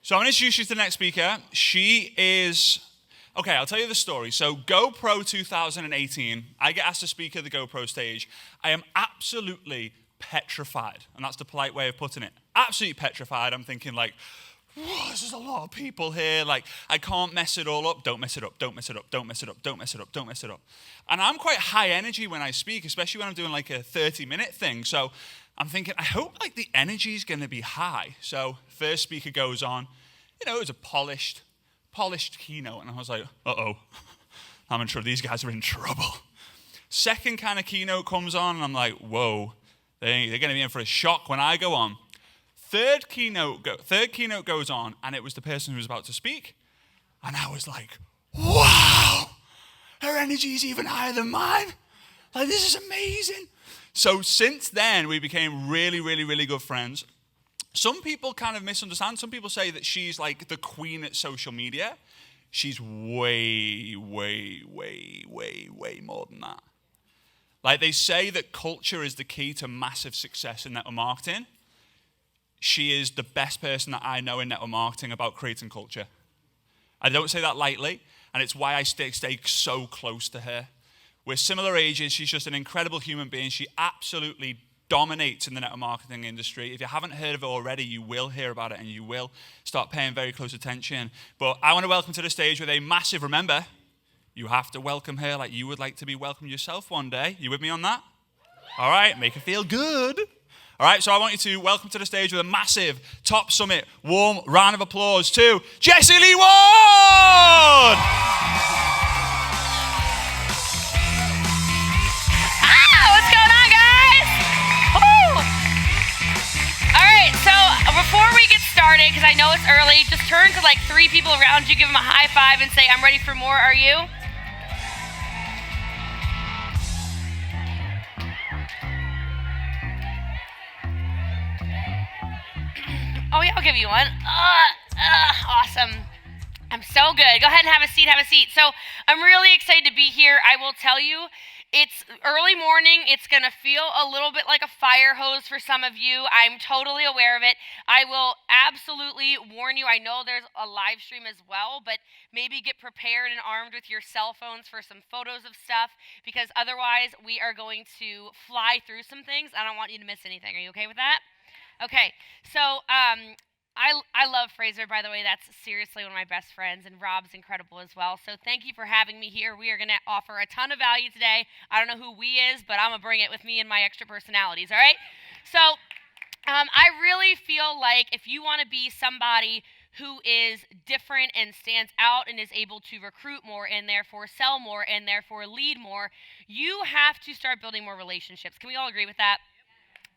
So I'm going to introduce you to the next speaker. She is, okay, I'll tell you the story. So GoPro 2018, I get asked to speak at the GoPro stage. I am absolutely petrified, and that's the polite way of putting it. Absolutely petrified. I'm thinking like, whoa, this is a lot of people here. Like, I can't mess it all up. Don't mess it up. Don't mess it up. Don't mess it up. Don't mess it up. Don't mess it up. And I'm quite high energy when I speak, especially when I'm doing like a 30-minute thing. So I'm thinking, I hope like the energy is going to be high. So first speaker goes on. You know, it was a polished keynote. And I was like, uh-oh, I'm in trouble. These guys are in trouble. Second kind of keynote comes on, and I'm like, whoa, they're going to be in for a shock when I go on. Third keynote goes on, and it was the person who was about to speak. And I was like, wow, her energy is even higher than mine. Like, this is amazing. So since then, we became really, really, really good friends. Some people kind of misunderstand. Some people say that she's like the queen at social media. She's way, way, way, way, way more than that. Like, they say that culture is the key to massive success in network marketing. She is the best person that I know in network marketing about creating culture. I don't say that lightly, and it's why I stay so close to her. We're similar ages. She's just an incredible human being. She absolutely dominates in the network marketing industry. If you haven't heard of her already, you will hear about it, and you will start paying very close attention. But I want to welcome to the stage with a massive, remember, you have to welcome her like you would like to be welcomed yourself one day. You with me on that? All right, make her feel good. All right, so I want you to welcome to the stage with a massive Top Summit warm round of applause to Jessie Lee Ward! What's going on, guys? Woo! All right, so before we get started, because I know it's early, just turn to like 3 people around you, give them a high five, and say, I'm ready for more, are you? Oh, yeah, I'll give you one. Awesome. I'm so good. Go ahead and have a seat, So I'm really excited to be here. I will tell you, it's early morning. It's going to feel a little bit like a fire hose for some of you. I'm totally aware of it. I will absolutely warn you. I know there's a live stream as well, but maybe get prepared and armed with your cell phones for some photos of stuff, because otherwise we are going to fly through some things. I don't want you to miss anything. Are you okay with that? Okay, so I love Fraser, by the way. That's seriously one of my best friends, and Rob's incredible as well. So thank you for having me here. We are going to offer a ton of value today. I don't know who we is, but I'm going to bring it with me and my extra personalities, all right? So I really feel like if you want to be somebody who is different and stands out and is able to recruit more and therefore sell more and therefore lead more, you have to start building more relationships. Can we all agree with that?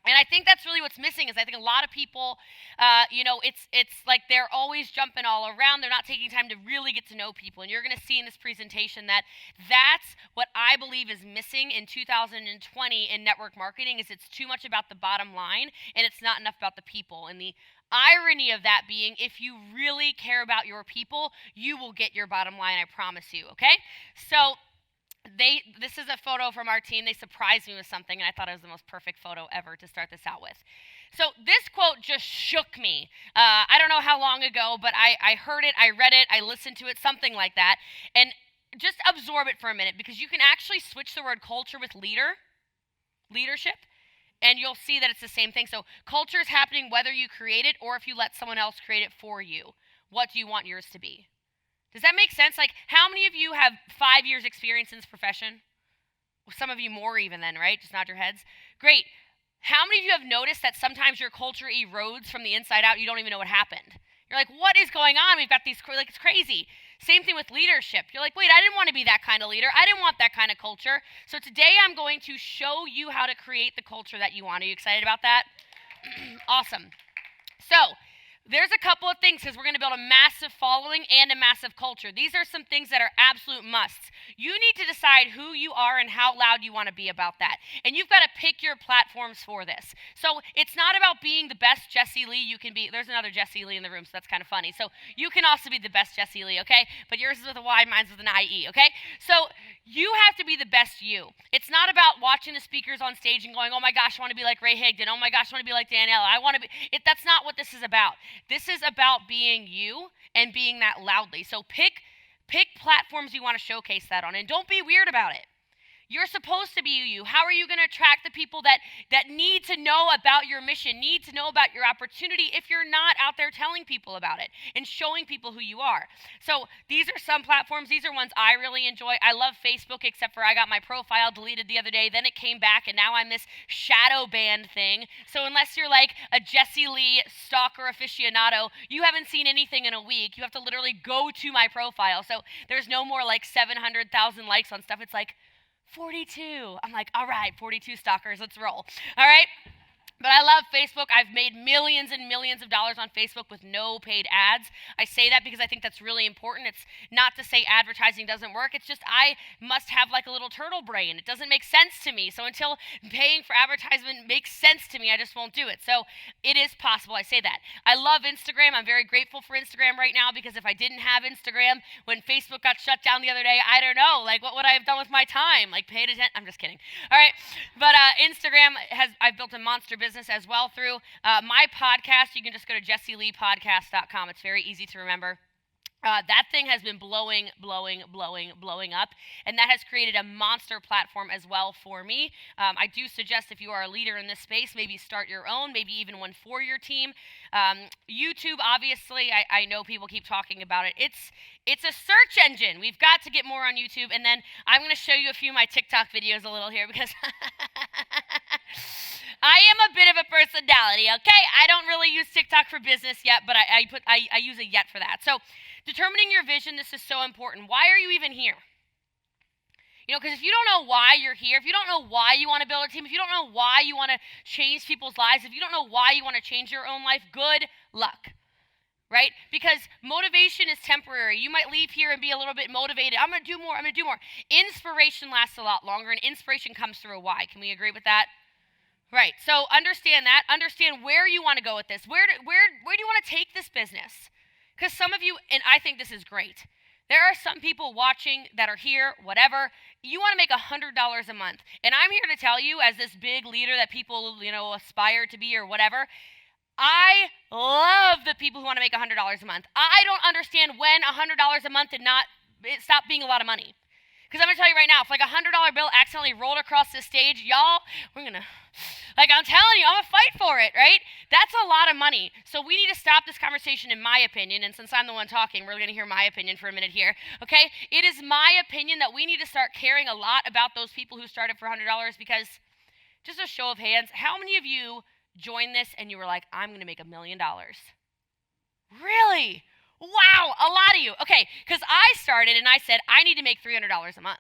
And I think that's really what's missing. Is I think a lot of people, it's like they're always jumping all around. They're not taking time to really get to know people. And you're going to see in this presentation that that's what I believe is missing in 2020 in network marketing. Is it's too much about the bottom line and it's not enough about the people. And the irony of that being, if you really care about your people, you will get your bottom line. I promise you. Okay, so. This is a photo from our team. They surprised me with something, and I thought it was the most perfect photo ever to start this out with. So this quote just shook me. I don't know how long ago, but I heard it, I read it, I listened to it, something like that. And just absorb it for a minute, because you can actually switch the word culture with leadership, and you'll see that it's the same thing. So culture is happening whether you create it or if you let someone else create it for you. What do you want yours to be? Does that make sense? Like, how many of you have 5 years experience in this profession? Well, some of you more even then, right? Just nod your heads. Great. How many of you have noticed that sometimes your culture erodes from the inside out? You don't even know what happened. You're like, what is going on? We've got these, like, it's crazy. Same thing with leadership. You're like, wait, I didn't want to be that kind of leader. I didn't want that kind of culture. So today I'm going to show you how to create the culture that you want. Are you excited about that? Awesome. So, there's a couple of things, because we're going to build a massive following and a massive culture. These are some things that are absolute musts. You need to decide who you are and how loud you want to be about that. And you've got to pick your platforms for this. So it's not about being the best Jessie Lee you can be. There's another Jessie Lee in the room, so that's kind of funny. So you can also be the best Jessie Lee, okay? But yours is with a Y, mine's with an IE, okay? So you have to be the best you. It's not about watching the speakers on stage and going, oh my gosh, I want to be like Ray Higdon. Oh my gosh, I want to be like Danielle. I want to be. That's not what this is about. This is about being you and being that loudly. So pick platforms you want to showcase that on, and don't be weird about it. You're supposed to be you. How are you going to attract the people that need to know about your mission, need to know about your opportunity if you're not out there telling people about it and showing people who you are? So these are some platforms. These are ones I really enjoy. I love Facebook, except for I got my profile deleted the other day. Then it came back, and now I'm this shadow banned thing. So unless you're like a Jessie Lee stalker aficionado, you haven't seen anything in a week. You have to literally go to my profile. So there's no more like 700,000 likes on stuff. It's like 42. I'm like, all right, 42 stalkers, let's roll. All right? But I love Facebook. I've made millions and millions of dollars on Facebook with no paid ads. I say that because I think that's really important. It's not to say advertising doesn't work. It's just I must have like a little turtle brain. It doesn't make sense to me. So until paying for advertisement makes sense to me, I just won't do it. So it is possible. I say that. I love Instagram. I'm very grateful for Instagram right now because if I didn't have Instagram, when Facebook got shut down the other day, I don't know. Like, what would I have done with my time? Like, paid attention? I'm just kidding. All right. But Instagram I've built a monster business as well through my podcast. You can just go to jessieleepodcast.com. It's very easy to remember. That thing has been blowing up, and that has created a monster platform as well for me. I do suggest if you are a leader in this space, maybe start your own, maybe even one for your team. YouTube, obviously, I know people keep talking about it. It's a search engine. We've got to get more on YouTube, and then I'm going to show you a few of my TikTok videos a little here because I am a bit of a personality, okay? I don't really use TikTok for business yet, but I use a yet for that. So determining your vision, this is so important. Why are you even here? You know, because if you don't know why you're here, if you don't know why you want to build a team, if you don't know why you want to change people's lives, if you don't know why you want to change your own life, good luck. Right? Because motivation is temporary. You might leave here and be a little bit motivated. I'm going to do more. I'm going to do more. Inspiration lasts a lot longer, and inspiration comes through a why. Can we agree with that? Right. So understand that. Understand where you want to go with this. Where do you want to take this business? Because some of you, and I think this is great, there are some people watching that are here, whatever. You want to make $100 a month. And I'm here to tell you, as this big leader that people, aspire to be or whatever, I love the people who want to make $100 a month. I don't understand when $100 a month did not stop being a lot of money. Because I'm going to tell you right now, if like a $100 bill accidentally rolled across this stage, y'all, I'm telling you, I'm going to fight for it, right? That's a lot of money. So we need to stop this conversation, in my opinion, and since I'm the one talking, we're going to hear my opinion for a minute here, okay? It is my opinion that we need to start caring a lot about those people who started for $100 because, just a show of hands, how many of you joined this and you were like, I'm going to make $1 million? Really? Wow, a lot of you. Okay, because I started and I said, I need to make $300 a month.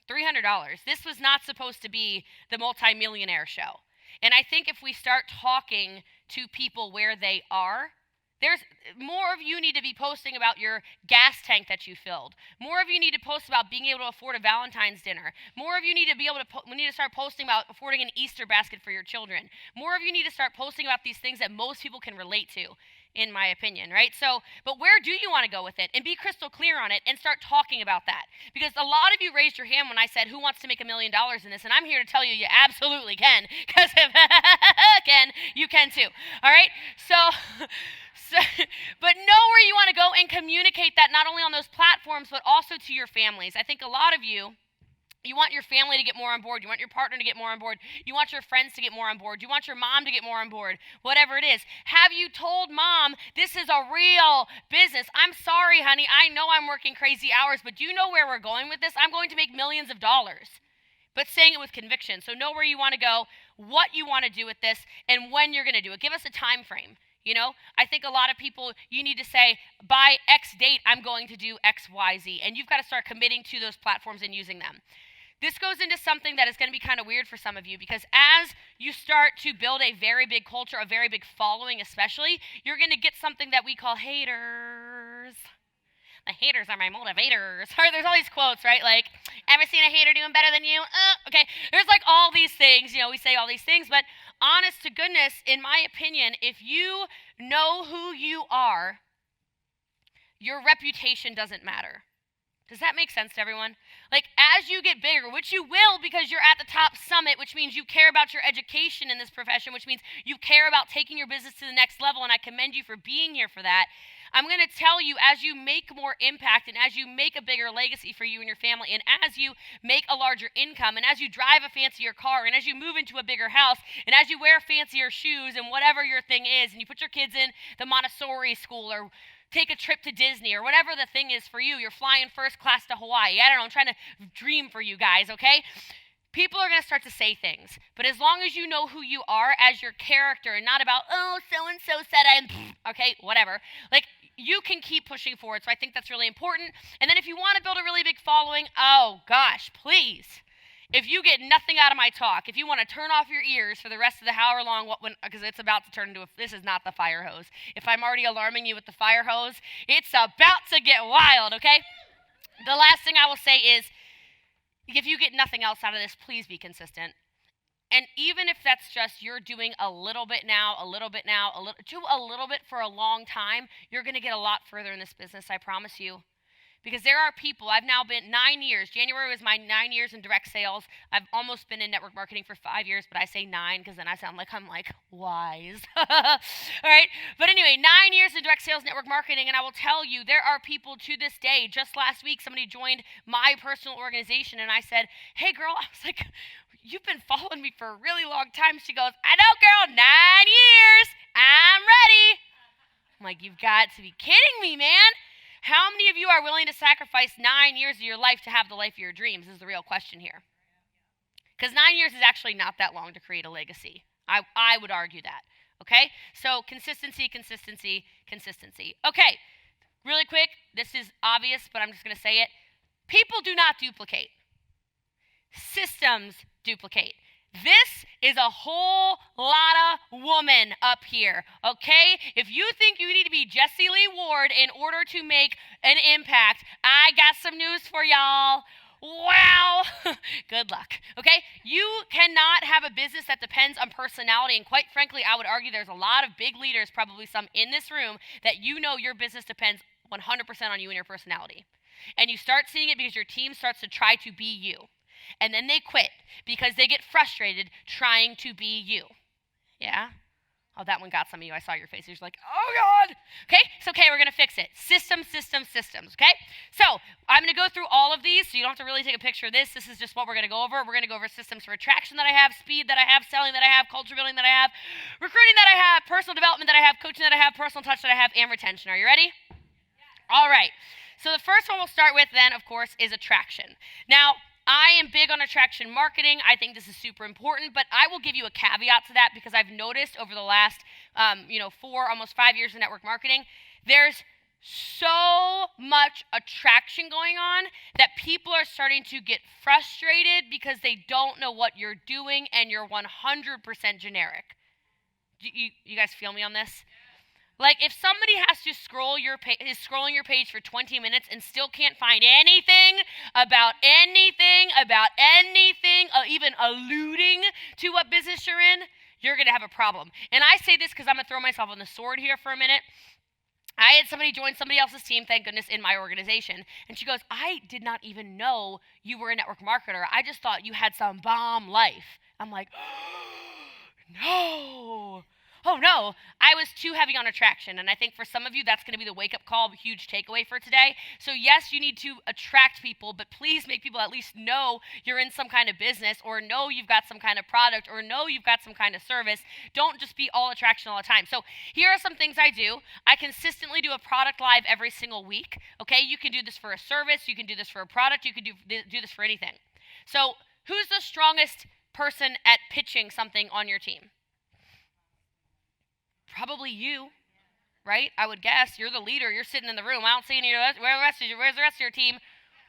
$300. This was not supposed to be the multimillionaire show. And I think if we start talking to people where they are, there's more of you need to be posting about your gas tank that you filled. More of you need to post about being able to afford a Valentine's dinner. More of you need to be able to we need to start posting about affording an Easter basket for your children. More of you need to start posting about these things that most people can relate to, in my opinion, right? So, but where do you want to go with it? And be crystal clear on it and start talking about that. Because a lot of you raised your hand when I said, who wants to make $1 million in this? And I'm here to tell you, you absolutely can. Because if can, you can too. All right? But know where you want to go and communicate that not only on those platforms, but also to your families. I think a lot of you want your family to get more on board. You want your partner to get more on board. You want your friends to get more on board. You want your mom to get more on board, whatever it is. Have you told mom, this is a real business? I'm sorry, honey. I know I'm working crazy hours, but do you know where we're going with this? I'm going to make millions of dollars. But saying it with conviction. So know where you want to go, what you want to do with this, and when you're going to do it. Give us a time frame. I think a lot of people, you need to say, by X date, I'm going to do X, Y, Z. And you've got to start committing to those platforms and using them. This goes into something that is going to be kind of weird for some of you because as you start to build a very big culture, a very big following especially, you're going to get something that we call haters. The haters are my motivators. There's all these quotes, right? Like, ever seen a hater doing better than you? Okay. There's like all these things, we say all these things, but honest to goodness, in my opinion, if you know who you are, your reputation doesn't matter. Does that make sense to everyone? Like, as you get bigger, which you will because you're at the top summit, which means you care about your education in this profession, which means you care about taking your business to the next level, and I commend you for being here for that. I'm going to tell you, as you make more impact and as you make a bigger legacy for you and your family, and as you make a larger income, and as you drive a fancier car, and as you move into a bigger house, and as you wear fancier shoes and whatever your thing is, and you put your kids in the Montessori school or take a trip to Disney or whatever the thing is for you, you're flying first class to Hawaii. I don't know, I'm trying to dream for you guys, okay? People are going to start to say things, but as long as you know who you are as your character and not about, oh, so-and-so said okay, whatever. Like, you can keep pushing forward, so I think that's really important. And then if you want to build a really big following, oh, gosh, please. If you get nothing out of my talk, if you want to turn off your ears for the rest of the however long, because it's about to turn into this is not the fire hose. If I'm already alarming you with the fire hose, it's about to get wild, okay? The last thing I will say is, if you get nothing else out of this, please be consistent. And even if that's just you're doing a little bit now, do a little bit for a long time, you're going to get a lot further in this business, I promise you. Because there are people, I've now been 9 years. January was my 9 years in direct sales. I've almost been in network marketing for 5 years, but I say 9 because then I sound like I'm like wise. All right? But anyway, 9 years in direct sales network marketing, and I will tell you, there are people to this day. Just last week, somebody joined my personal organization, and I said, hey, girl, I was like, you've been following me for a really long time. She goes, I know, girl, 9 years. I'm ready. I'm like, you've got to be kidding me, man. How many of you are willing to sacrifice 9 years of your life to have the life of your dreams is the real question here. Because 9 years is actually not that long to create a legacy. I would argue that. Okay? So consistency, consistency, consistency. Okay, really quick. This is obvious, but I'm just going to say it. People do not duplicate. Systems duplicate. This is a whole lot of woman up here, okay? If you think you need to be Jessie Lee Ward in order to make an impact, I got some news for y'all. Wow. Good luck, okay? You cannot have a business that depends on personality, and quite frankly, I would argue there's a lot of big leaders, probably some in this room, that you know your business depends 100% on you and your personality. And you start seeing it because your team starts to try to be you. And then they quit because they get frustrated trying to be you. Yeah? Oh, that one got some of you. I saw your face. You're like, oh, God. Okay? It's okay. We're going to fix it. Systems, okay? So I'm going to go through all of these, so you don't have to really take a picture of this. This is just what we're going to go over. We're going to go over systems for attraction that I have, speed that I have, selling that I have, culture building that I have, recruiting that I have, personal development that I have, coaching that I have, personal touch that I have, and retention. Are you ready? Yeah. All right. So the first one we'll start with then, of course, is attraction. Now, I am big on attraction marketing. I think this is super important, but I will give you a caveat to that because I've noticed over the last, 4, almost 5 years in network marketing, there's so much attraction going on that people are starting to get frustrated because they don't know what you're doing and you're 100% generic. You guys feel me on this? Like, if somebody has to is scrolling your page for 20 minutes and still can't find anything, even alluding to what business you're in, you're going to have a problem. And I say this because I'm going to throw myself on the sword here for a minute. I had somebody join somebody else's team, thank goodness, in my organization. And she goes, I did not even know you were a network marketer. I just thought you had some bomb life. I'm like, no. Oh, no, I was too heavy on attraction, and I think for some of you, that's going to be the wake-up call, huge takeaway for today. So, yes, you need to attract people, but please make people at least know you're in some kind of business or know you've got some kind of product or know you've got some kind of service. Don't just be all attraction all the time. So, here are some things I do. I consistently do a product live every single week, okay? You can do this for a service. You can do this for a product. You can do this for anything. So, who's the strongest person at pitching something on your team? Probably you, right? I would guess. You're the leader. You're sitting in the room. I don't see any of the rest. Where's the rest of your team?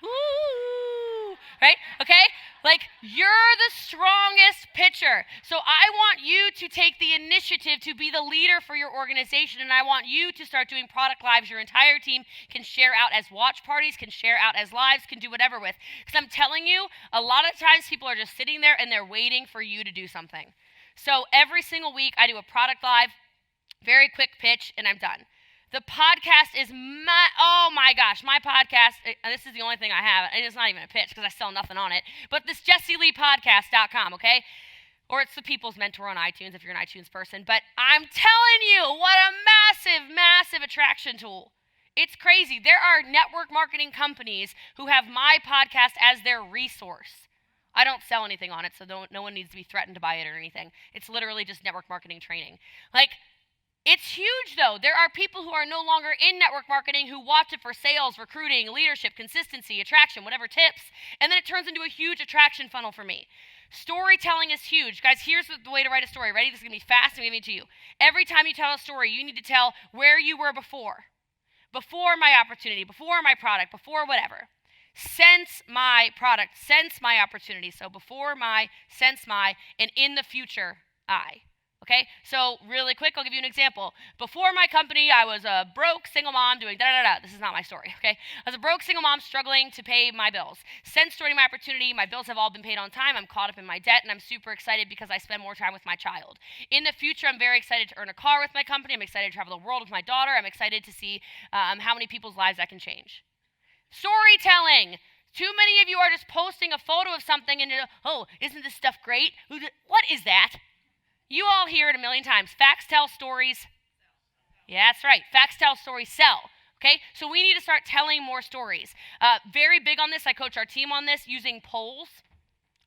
Woo! Right? Okay? Like, you're the strongest pitcher. So I want you to take the initiative to be the leader for your organization, and I want you to start doing product lives your entire team can share out as watch parties, can share out as lives, can do whatever with. Because I'm telling you, a lot of times people are just sitting there and they're waiting for you to do something. So every single week I do a product live, very quick pitch, and I'm done. The podcast is oh my gosh, my podcast, this is the only thing I have, and it's not even a pitch because I sell nothing on it, but this JessieLeePodcast.com, okay? Or it's the People's Mentor on iTunes if you're an iTunes person, but I'm telling you, what a massive, massive attraction tool. It's crazy. There are network marketing companies who have my podcast as their resource. I don't sell anything on it, so no one needs to be threatened to buy it or anything. It's literally just network marketing training. Like, it's huge, though. There are people who are no longer in network marketing who watch it for sales, recruiting, leadership, consistency, attraction, whatever tips, and then it turns into a huge attraction funnel for me. Storytelling is huge. Guys, here's the way to write a story. Ready? This is going to be fast. I'm giving it to you. Every time you tell a story, you need to tell where you were before. Before my opportunity, before my product, before whatever. Since my product, since my opportunity. So before my, since my, and in the future, I. Okay, so really quick, I'll give you an example. Before my company, I was a broke single mom doing da-da-da-da. This is not my story, okay? I was a broke single mom struggling to pay my bills. Since starting my opportunity, my bills have all been paid on time. I'm caught up in my debt, and I'm super excited because I spend more time with my child. In the future, I'm very excited to earn a car with my company. I'm excited to travel the world with my daughter. I'm excited to see how many people's lives I can change. Storytelling. Too many of you are just posting a photo of something and, oh, isn't this stuff great? What is that? You all hear it a million times. Facts tell stories. Yeah, that's right. Facts tell stories sell. Okay? So we need to start telling more stories. Very big on this. I coach our team on this using polls.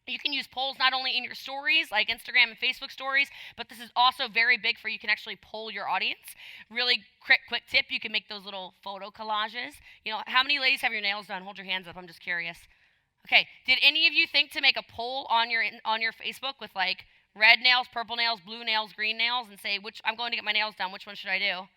You can use polls not only in your stories, like Instagram and Facebook stories, but this is also very big for you can actually poll your audience. Really quick tip, you can make those little photo collages. You know, how many ladies have your nails done? Hold your hands up. I'm just curious. Okay. Did any of you think to make a poll on your Facebook with like red nails, purple nails, blue nails, green nails, and say, I'm going to get my nails done. Which one should I do?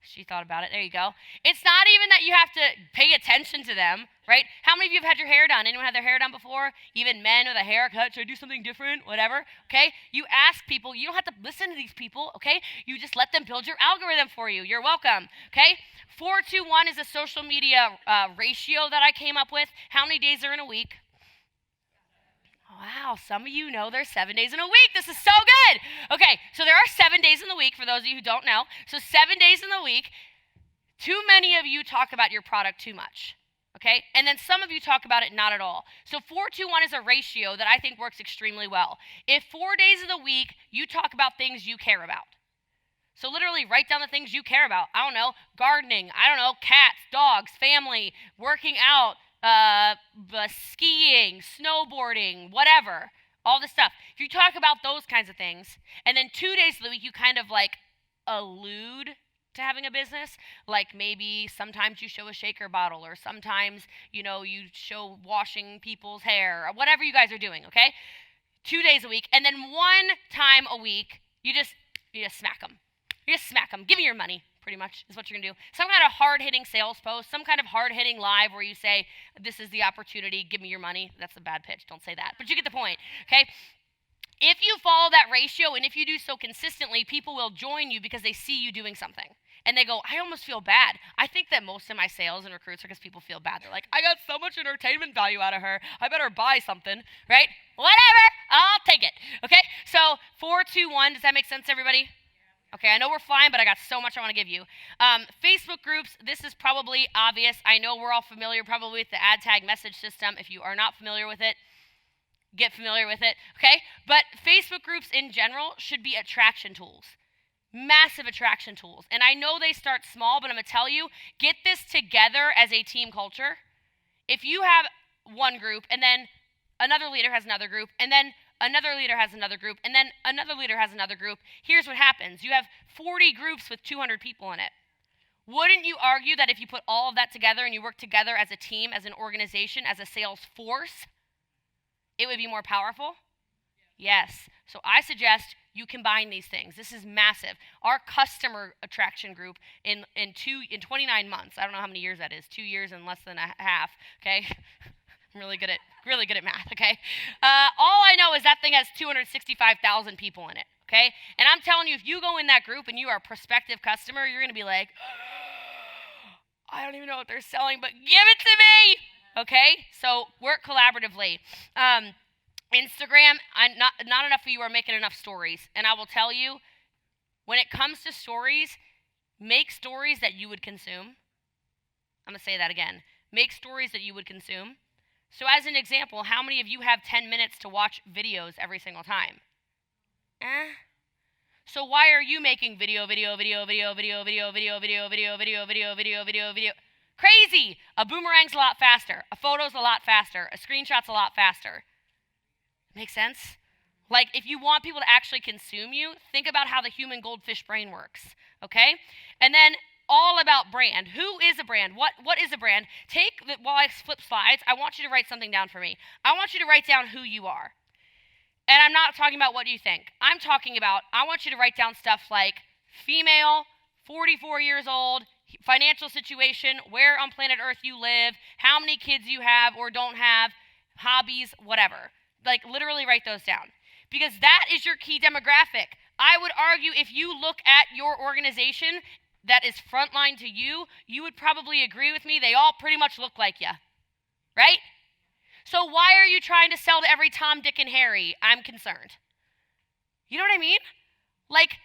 She thought about it. There you go. It's not even that you have to pay attention to them, right? How many of you have had your hair done? Anyone had their hair done before? Even men with a haircut. Should I do something different? Whatever. Okay? You ask people. You don't have to listen to these people, okay? You just let them build your algorithm for you. You're welcome, okay? 4-2-1 is a social media ratio that I came up with. How many days are in a week? Wow, some of you know there's 7 days in a week. This is so good. Okay, so there are 7 days in the week for those of you who don't know. So 7 days in the week. Too many of you talk about your product too much. Okay? And then some of you talk about it not at all. So 4-2-1 is a ratio that I think works extremely well. If 4 days of the week you talk about things you care about. So literally write down the things you care about. I don't know, gardening, I don't know, cats, dogs, family, working out, skiing, snowboarding, whatever, all this stuff. If you talk about those kinds of things, and then 2 days of the week you kind of like allude to having a business, like maybe sometimes you show a shaker bottle, or sometimes, you know, you show washing people's hair, or whatever you guys are doing, okay? 2 days a week, and then 1 time a week, you just smack them. You just smack them. Give me your money. Pretty much is what you're going to do. Some kind of hard-hitting sales post, some kind of hard-hitting live where you say, this is the opportunity, give me your money. That's a bad pitch. Don't say that. But you get the point, okay? If you follow that ratio and if you do so consistently, people will join you because they see you doing something. And they go, I almost feel bad. I think that most of my sales and recruits are because people feel bad. They're like, I got so much entertainment value out of her. I better buy something, right? Whatever. I'll take it, okay? So 4-2-1. Does that make sense, everybody? Okay, I know we're flying, but I got so much I want to give you. Facebook groups, this is probably obvious. I know we're all familiar probably with the ad tag message system. If you are not familiar with it, get familiar with it, okay? But Facebook groups in general should be attraction tools, massive attraction tools. And I know they start small, but I'm going to tell you, get this together as a team culture. If you have one group, and then another leader has another group, and then another leader has another group, and then another leader has another group. Here's what happens. You have 40 groups with 200 people in it. Wouldn't you argue that if you put all of that together and you work together as a team, as an organization, as a sales force, it would be more powerful? Yes. So I suggest you combine these things. This is massive. Our customer attraction group in 29 months, I don't know how many years that is, 2 years and less than a half, okay? I'm really good at math, okay? All I know is that thing has 265,000 people in it, okay? And I'm telling you, if you go in that group and you are a prospective customer, you're going to be like, I don't even know what they're selling, but give it to me, okay? So work collaboratively. Instagram, not enough of you are making enough stories. And I will tell you, when it comes to stories, Make stories that you would consume. I'm going to say that again. Make stories that you would consume. So as an example, how many of you have 10 minutes to watch videos every single time? So why are you making video? Crazy! A boomerang's a lot faster. A photo's a lot faster. A screenshot's a lot faster. Make sense? Like, if you want people to actually consume you, think about how the human goldfish brain works, okay? And then all about brand. Who is a brand? What is a brand? While I flip slides, I want you to write something down for me. I want you to write down who you are. And I'm not talking about what you think. I'm talking about, I want you to write down stuff like female, 44 years old, financial situation, where on planet Earth you live, how many kids you have or don't have, hobbies, whatever. Like, literally write those down. Because that is your key demographic. I would argue if you look at your organization that is frontline to you, you would probably agree with me, they all pretty much look like you, right? So why are you trying to sell to every Tom, Dick, and Harry? I'm concerned. You know what I mean? Like,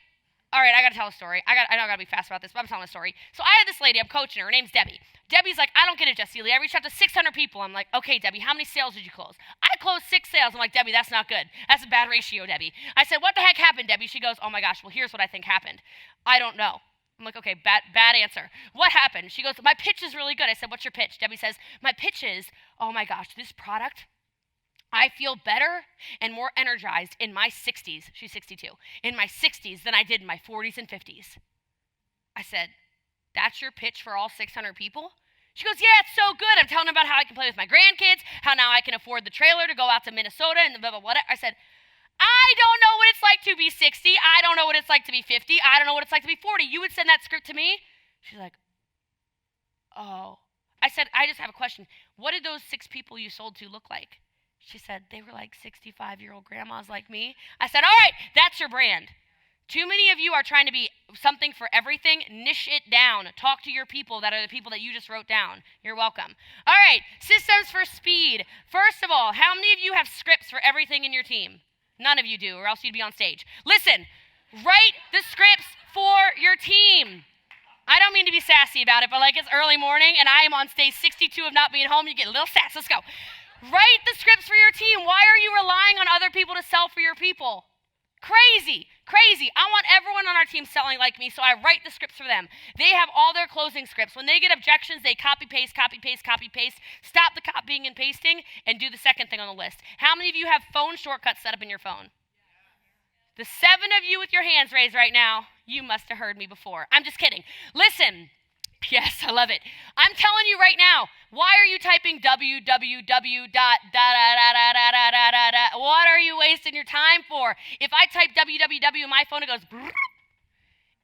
all right, I got to tell a story. I know I got to be fast about this, but I'm telling a story. So I had this lady, I'm coaching her name's Debbie. Debbie's like, I don't get it, Jessie Lee. I reached out to 600 people. I'm like, okay, Debbie, how many sales did you close? I closed 6 sales. I'm like, Debbie, that's not good. That's a bad ratio, Debbie. I said, what the heck happened, Debbie? She goes, oh my gosh, well, here's what I think happened. I don't know. I'm like, okay, bad answer. What happened? She goes, my pitch is really good. I said, what's your pitch? Debbie says, my pitch is, oh my gosh, this product, I feel better and more energized in my 60s, she's 62, in my 60s than I did in my 40s and 50s. I said, that's your pitch for all 600 people? She goes, yeah, it's so good. I'm telling them about how I can play with my grandkids, how now I can afford the trailer to go out to Minnesota and blah, blah, blah. I said, I don't know what it's like to be 60. I don't know what it's like to be 50. I don't know what it's like to be 40. You would send that script to me? She's like, oh. I said, I just have a question. What did those 6 people you sold to look like? She said, they were like 65-year-old grandmas like me. I said, all right, that's your brand. Too many of you are trying to be something for everything. Niche it down. Talk to your people that are the people that you just wrote down. You're welcome. All right, systems for speed. First of all, how many of you have scripts for everything in your team? None of you do, or else you'd be on stage. Listen, write the scripts for your team. I don't mean to be sassy about it, but like it's early morning and I am on stage 62 of not being home. You get a little sass. Let's go. Write the scripts for your team. Why are you relying on other people to sell for your people? Crazy. I want everyone on our team selling like me, so I write the scripts for them. They have all their closing scripts. When they get objections, they copy, paste. Stop the copying and pasting and do the second thing on the list. How many of you have phone shortcuts set up in your phone? The 7 of you with your hands raised right now, you must have heard me before. I'm just kidding. Listen. Yes, I love it. I'm telling you right now, why are you typing www. What are you wasting your time for? If I type www in my phone, it goes brrr.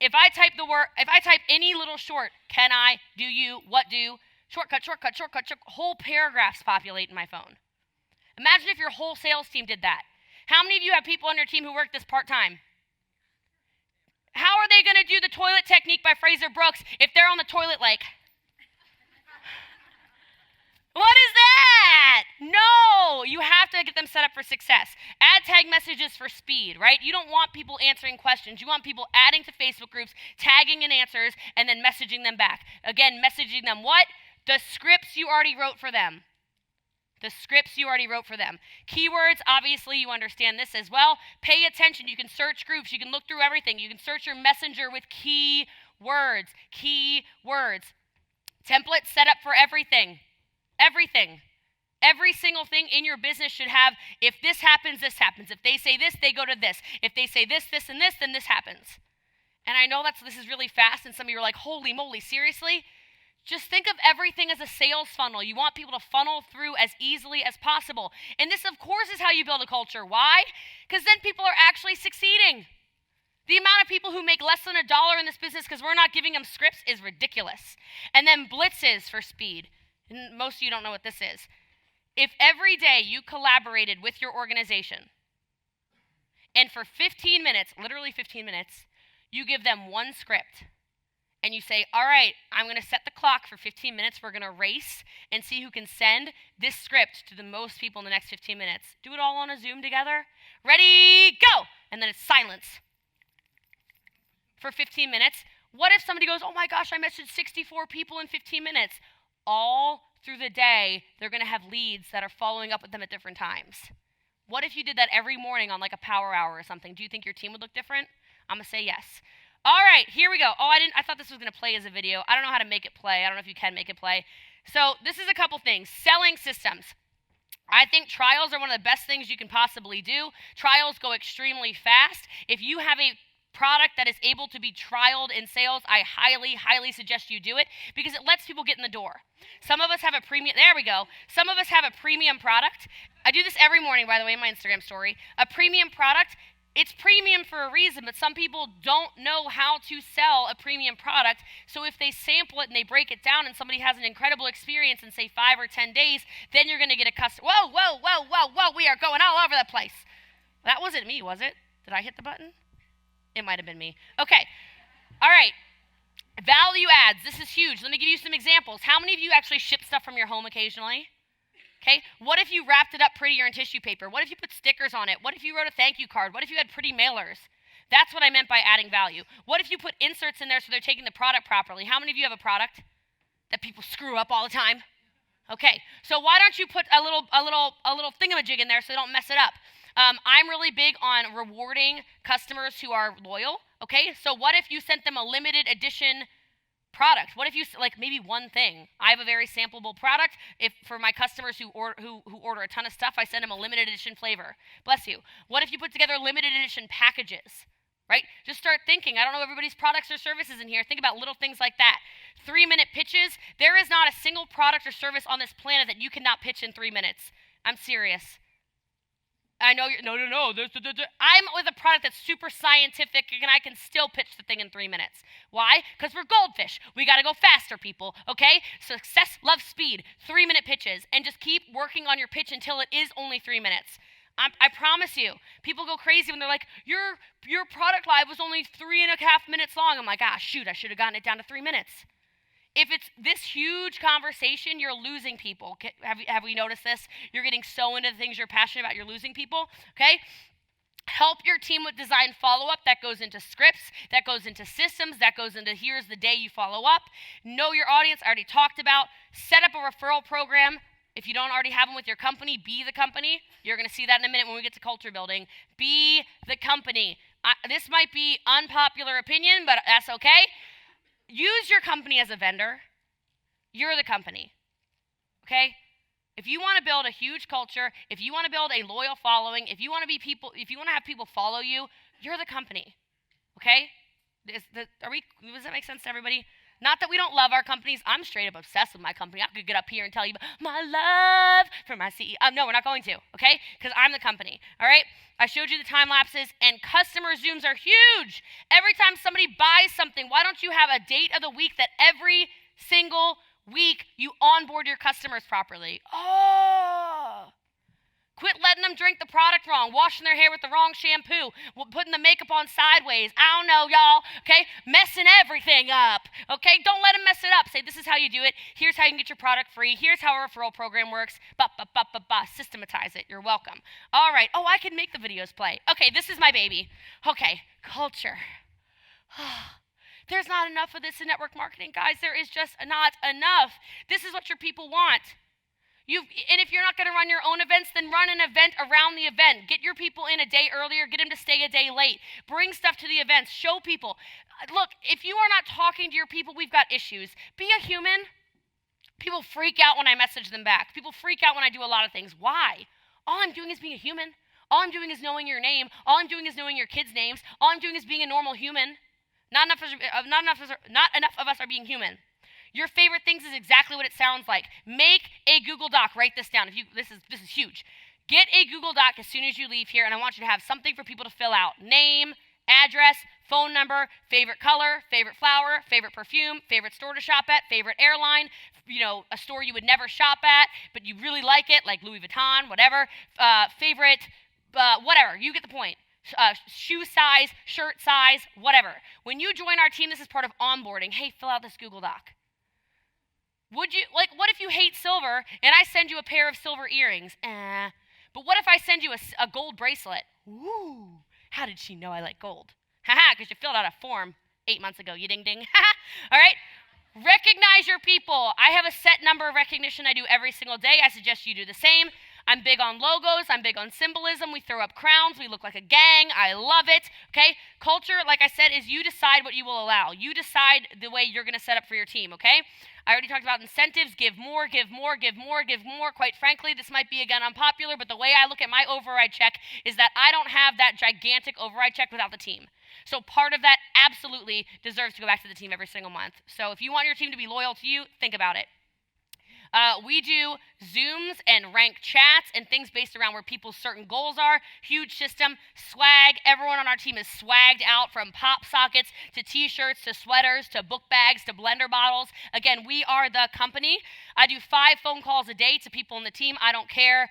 If I type any little short, can I, do you, what do, shortcut, whole paragraphs populate in my phone. Imagine if your whole sales team did that. How many of you have people on your team who work this part-time? How are they going to do the toilet technique by Fraser Brooks if they're on the toilet like, what is that? No, you have to get them set up for success. Add tag messages for speed, right? You don't want people answering questions. You want people adding to Facebook groups, tagging in answers, and then messaging them back. Again, messaging them what? The scripts you already wrote for them. Keywords, obviously you understand this as well. Pay attention. You can search groups. You can look through everything. You can search your messenger with keywords. Templates set up for everything. Every single thing in your business should have, if this happens, this happens. If they say this, they go to this. If they say this, this, and this, then this happens. And I know this is really fast, and some of you are like, holy moly, seriously? Just think of everything as a sales funnel. You want people to funnel through as easily as possible. And this, of course, is how you build a culture. Why? Because then people are actually succeeding. The amount of people who make less than $1 in this business because we're not giving them scripts is ridiculous. And then blitzes for speed. And most of you don't know what this is. If every day you collaborated with your organization, and for 15 minutes, literally 15 minutes, you give them one script, and you say, all right, I'm going to set the clock for 15 minutes. We're going to race and see who can send this script to the most people in the next 15 minutes. Do it all on a Zoom together. Ready, go! And then it's silence for 15 minutes. What if somebody goes, oh my gosh, I messaged 64 people in 15 minutes? All through the day, they're going to have leads that are following up with them at different times. What if you did that every morning on like a power hour or something? Do you think your team would look different? I'm going to say yes. All right, here we go. Oh, I thought this was going to play as a video. I don't know how to make it play. I don't know if you can make it play. So this is a couple things. Selling systems. I think trials are one of the best things you can possibly do. Trials go extremely fast. If you have a product that is able to be trialed in sales, I highly, highly suggest you do it because it lets people get in the door. Some of us have a premium, there we go. Some of us have a premium product. I do this every morning, by the way, in my Instagram story. A premium product, it's premium for a reason, but some people don't know how to sell a premium product. So if they sample it and they break it down and somebody has an incredible experience in say 5 or 10 days, then you're going to get a customer. Whoa, whoa, whoa, whoa, whoa, we are going all over the place. That wasn't me, was it? Did I hit the button? It might have been me. Okay. All right. Value adds. This is huge. Let me give you some examples. How many of you actually ship stuff from your home occasionally? Okay. What if you wrapped it up prettier in tissue paper? What if you put stickers on it? What if you wrote a thank you card? What if you had pretty mailers? That's what I meant by adding value. What if you put inserts in there so they're taking the product properly? How many of you have a product that people screw up all the time? Okay. So why don't you put a little thingamajig in there so they don't mess it up? I'm really big on rewarding customers who are loyal, okay? So what if you sent them a limited edition product? What if you, like maybe one thing? I have a very sampleable product. If for my customers who order a ton of stuff, I send them a limited edition flavor. Bless you. What if you put together limited edition packages, right? Just start thinking. I don't know everybody's products or services in here. Think about little things like that. 3-minute pitches. There is not a single product or service on this planet that you cannot pitch in 3 minutes. I'm serious. I know you're, no. I'm with a product that's super scientific and I can still pitch the thing in 3 minutes. Why? Because we're goldfish. We got to go faster, people, okay? Success loves speed. 3-minute pitches. And just keep working on your pitch until it is only 3 minutes. I promise you. People go crazy when they're like, your product live was only 3.5 minutes long. I'm like, shoot, I should have gotten it down to 3 minutes. If it's this huge conversation, you're losing people. Have we noticed this? You're getting so into the things you're passionate about, you're losing people, okay? Help your team with design follow-up. That goes into scripts, that goes into systems, that goes into here's the day you follow up. Know your audience, I already talked about. Set up a referral program. If you don't already have them with your company, be the company. You're going to see that in a minute when we get to culture building. Be the company. This might be unpopular opinion, but that's okay. Use your company as a vendor. You're the company, okay? If you want to build a huge culture, if you want to build a loyal following, if you want to have people follow you, you're the company, okay? Does that make sense to everybody? Not that we don't love our companies. I'm straight up obsessed with my company. I could get up here and tell you my love for my CEO. No, we're not going to, okay? Because I'm the company, all right? I showed you the time lapses, and customer Zooms are huge. Every time somebody buys something, why don't you have a date of the week that every single week you onboard your customers properly? Oh! Quit letting them drink the product wrong, washing their hair with the wrong shampoo, putting the makeup on sideways. I don't know, y'all, okay? Messing everything up, okay? Don't let them mess it up. Say, this is how you do it. Here's how you can get your product free. Here's how a referral program works. Systematize it. You're welcome. All right. Oh, I can make the videos play. Okay, this is my baby. Okay, culture. There's not enough of this in network marketing, guys. There is just not enough. This is what your people want. And if you're not going to run your own events, then run an event around the event. Get your people in a day earlier. Get them to stay a day late. Bring stuff to the events. Show people. Look, if you are not talking to your people, we've got issues. Be a human. People freak out when I message them back. People freak out when I do a lot of things. Why? All I'm doing is being a human. All I'm doing is knowing your name. All I'm doing is knowing your kids' names. All I'm doing is being a normal human. Not enough of us are being human. Your favorite things is exactly what it sounds like. Make a Google Doc. Write this down. This is huge. Get a Google Doc as soon as you leave here, and I want you to have something for people to fill out. Name, address, phone number, favorite color, favorite flower, favorite perfume, favorite store to shop at, favorite airline, a store you would never shop at, but you really like it, like Louis Vuitton, whatever. Favorite, whatever. You get the point. Shoe size, shirt size, whatever. When you join our team, this is part of onboarding. Hey, fill out this Google Doc. Would you, what if you hate silver and I send you a pair of silver earrings? But what if I send you a gold bracelet? Ooh, how did she know I like gold? Haha, because you filled out a form. 8 months ago. You ding ding. All right. Recognize your people. I have a set number of recognition I do every single day. I suggest you do the same. I'm big on logos. I'm big on symbolism. We throw up crowns. We look like a gang. I love it. Okay? Culture, like I said, is you decide what you will allow. You decide the way you're going to set up for your team, okay? I already talked about incentives. Give more, give more, give more, give more. Quite frankly, this might be, again, unpopular, but the way I look at my override check is that I don't have that gigantic override check without the team. So part of that absolutely deserves to go back to the team every single month. So if you want your team to be loyal to you, think about it. We do Zooms and ranked chats and things based around where people's certain goals are. Huge system. Swag. Everyone on our team is swagged out, from pop sockets to t-shirts to sweaters to book bags to blender bottles. Again, we are the company. I do 5 phone calls a day to people in the team. I don't care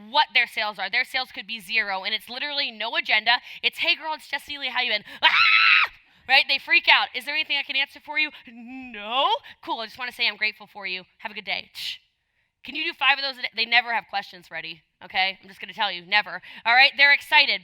what their sales are. Their sales could be 0, and it's literally no agenda. It's, hey girl, it's Jessie Lee, how you been? Ah! Right? They freak out. Is there anything I can answer for you? No? Cool, I just want to say I'm grateful for you. Have a good day. Can you do 5 of those a day? They never have questions ready, okay? I'm just going to tell you, never. All right? They're excited.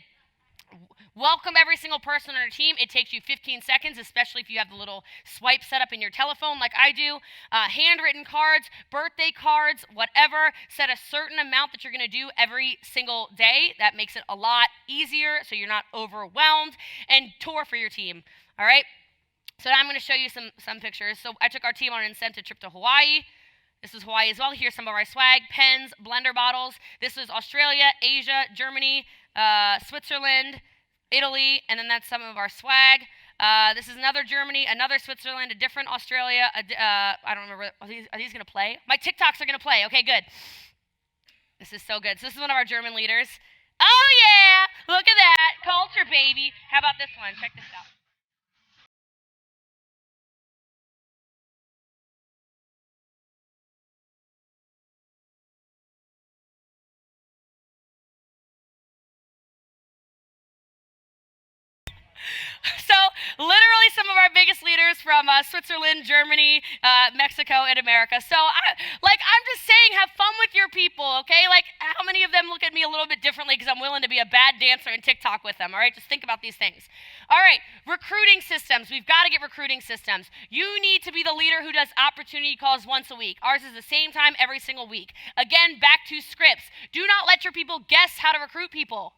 Welcome every single person on our team. It takes you 15 seconds, especially if you have the little swipe set up in your telephone like I do. Handwritten cards, birthday cards, whatever. Set a certain amount that you're going to do every single day. That makes it a lot easier so you're not overwhelmed. And tour for your team, all right? So now I'm going to show you some pictures. So I took our team on an incentive trip to Hawaii. This is Hawaii as well. Here's some of our swag: pens, blender bottles. This is Australia, Asia, Germany, Switzerland, Italy, and then that's some of our swag. This is another Germany, another Switzerland, a different Australia. I don't remember. Are these going to play? My TikToks are going to play. Okay, good. This is so good. So this is one of our German leaders. Oh, yeah. Look at that. Culture, baby. How about this one? Check this out. So literally some of our biggest leaders from Switzerland, Germany, Mexico, and America. So I'm just saying, have fun with your people, okay? Like, how many of them look at me a little bit differently because I'm willing to be a bad dancer and TikTok with them, all right? Just think about these things. All right, recruiting systems. We've got to get recruiting systems. You need to be the leader who does opportunity calls once a week. Ours is the same time every single week. Again, back to scripts. Do not let your people guess how to recruit people.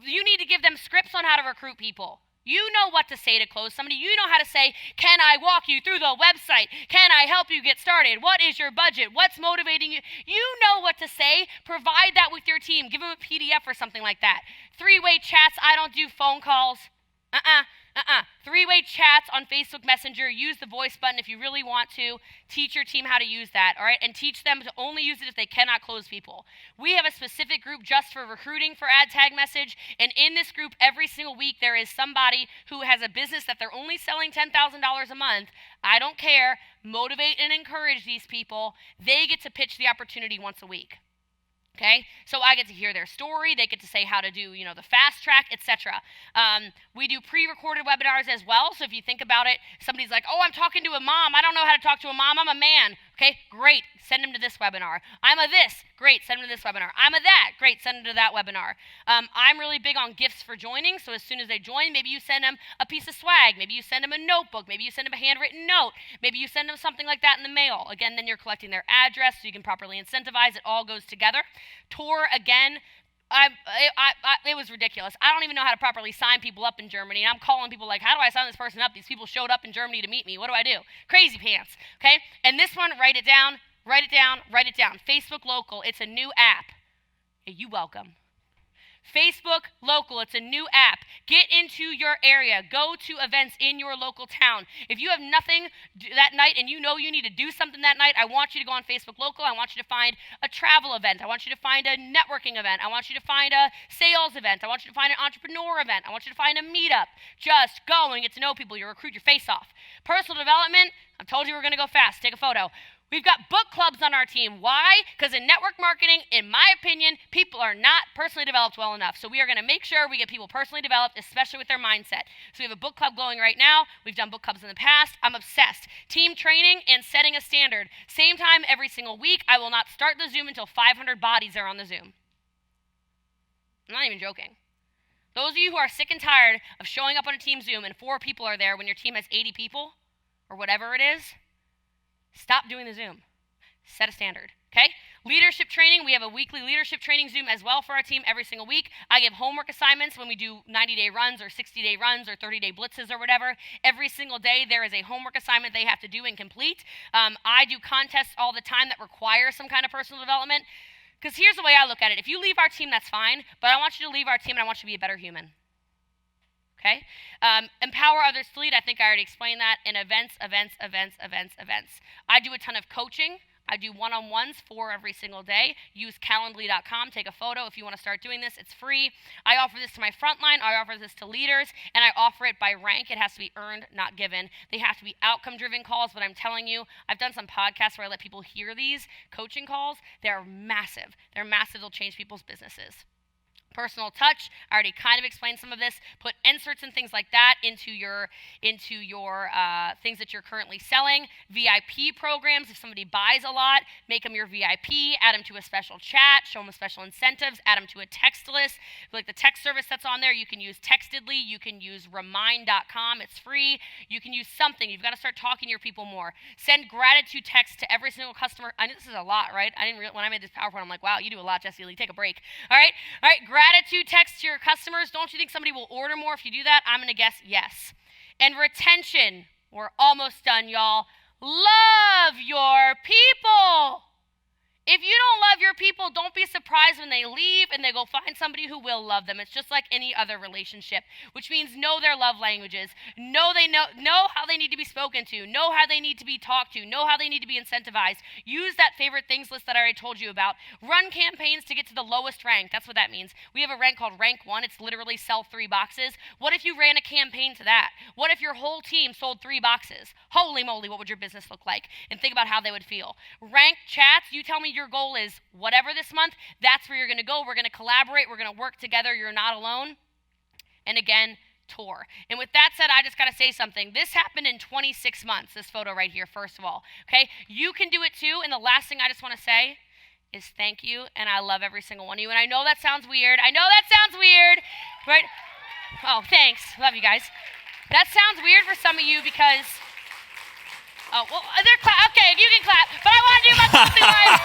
You need to give them scripts on how to recruit people. You know what to say to close somebody. You know how to say, can I walk you through the website? Can I help you get started? What is your budget? What's motivating you? You know what to say. Provide that with your team. Give them a PDF or something like that. 3-way chats. I don't do phone calls. 3-way chats on Facebook Messenger. Use the voice button if you really want to. Teach your team how to use that, all right? And teach them to only use it if they cannot close people. We have a specific group just for recruiting for ad tag message, and in this group every single week there is somebody who has a business that they're only selling $10,000 a month. I don't care. Motivate and encourage these people. They get to pitch the opportunity once a week. Okay, so I get to hear their story. They get to say how to do, the fast track, etc. We do pre-recorded webinars as well. So if you think about it, somebody's like, oh, I'm talking to a mom. I don't know how to talk to a mom. I'm a man. Okay, great. Send them to this webinar. I'm a this. Great. Send them to this webinar. I'm a that. Great. Send them to that webinar. I'm really big on gifts for joining. So as soon as they join, maybe you send them a piece of swag. Maybe you send them a notebook. Maybe you send them a handwritten note. Maybe you send them something like that in the mail. Again, then you're collecting their address so you can properly incentivize. It all goes together. Tour, again, it was ridiculous. I don't even know how to properly sign people up in Germany. And I'm calling people like, how do I sign this person up? These people showed up in Germany to meet me. What do I do? Crazy pants, okay? And this one, write it down, write it down, write it down. Facebook Local, it's a new app. Hey, you welcome. Facebook Local, it's a new app. Get into your area. Go to events in your local town. If you have nothing that night and you know you need to do something that night, I want you to go on Facebook Local. I want you to find a travel event. I want you to find a networking event. I want you to find a sales event. I want you to find an entrepreneur event. I want you to find a meetup. Just go and get to know people. You recruit your face off. Personal development, I told you we're going to go fast. Take a photo. We've got book clubs on our team. Why? Because in network marketing, in my opinion, people are not personally developed well enough. So we are going to make sure we get people personally developed, especially with their mindset. So we have a book club going right now. We've done book clubs in the past. I'm obsessed. Team training and setting a standard. Same time every single week. I will not start the Zoom until 500 bodies are on the Zoom. I'm not even joking. Those of you who are sick and tired of showing up on a team Zoom and 4 people are there when your team has 80 people or whatever it is, stop doing the Zoom. Set a standard, okay? Leadership training, we have a weekly leadership training Zoom as well for our team every single week. I give homework assignments when we do 90-day runs or 60-day runs or 30-day blitzes or whatever. Every single day there is a homework assignment they have to do and complete. I do contests all the time that require some kind of personal development. Because here's the way I look at it. If you leave our team, that's fine, but I want you to leave our team and I want you to be a better human. Okay? Empower others to lead. I think I already explained that in events. I do a ton of coaching. I do one-on-ones 4 every single day. Use Calendly.com. Take a photo if you want to start doing this. It's free. I offer this to my frontline. I offer this to leaders, and I offer it by rank. It has to be earned, not given. They have to be outcome-driven calls, but I'm telling you, I've done some podcasts where I let people hear these coaching calls. They're massive. They're massive. They'll change people's businesses. Personal touch, I already kind of explained some of this. Put inserts and things like that into your things that you're currently selling. VIP programs, if somebody buys a lot, make them your VIP, add them to a special chat, show them special incentives, add them to a text list. Like the text service that's on there, you can use Textedly, you can use Remind.com, it's free. You can use something. You've got to start talking to your people more. Send gratitude texts to every single customer. I know this is a lot, right? When I made this PowerPoint, I'm like, wow, you do a lot, Jessie Lee. Take a break. All right, gratitude text to your customers. Don't you think somebody will order more if you do that? I'm going to guess yes. And retention. We're almost done, y'all. Love your people. If you don't love your people, don't be surprised when they leave and they go find somebody who will love them. It's just like any other relationship, which means know their love languages, know how they need to be spoken to, know how they need to be talked to, know how they need to be incentivized. Use that favorite things list that I already told you about. Run campaigns to get to the lowest rank. That's what that means. We have a rank called Rank 1. It's literally sell 3 boxes. What if you ran a campaign to that? What if your whole team sold 3 boxes? Holy moly, what would your business look like? And think about how they would feel. Rank chats, you tell me your goal is whatever this month, that's where you're going to go. We're going to collaborate. We're going to work together. You're not alone. And again, tour. And with that said, I just got to say something. This happened in 26 months, this photo right here, first of all. Okay? You can do it too. And the last thing I just want to say is thank you, and I love every single one of you. And I know that sounds weird. Right? Oh, thanks. Love you guys. That sounds weird for some of you because... Oh, well, they're okay, you can clap, but I want to do my BOSSLEE life.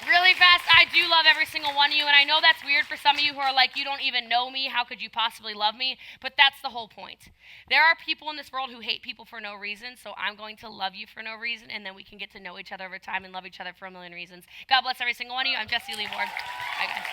Really fast, I do love every single one of you, and I know that's weird for some of you who are like, you don't even know me, how could you possibly love me? But that's the whole point. There are people in this world who hate people for no reason, so I'm going to love you for no reason, and then we can get to know each other over time and love each other for a million reasons. God bless every single one of you. I'm Jessie Lee Ward. Bye, guys.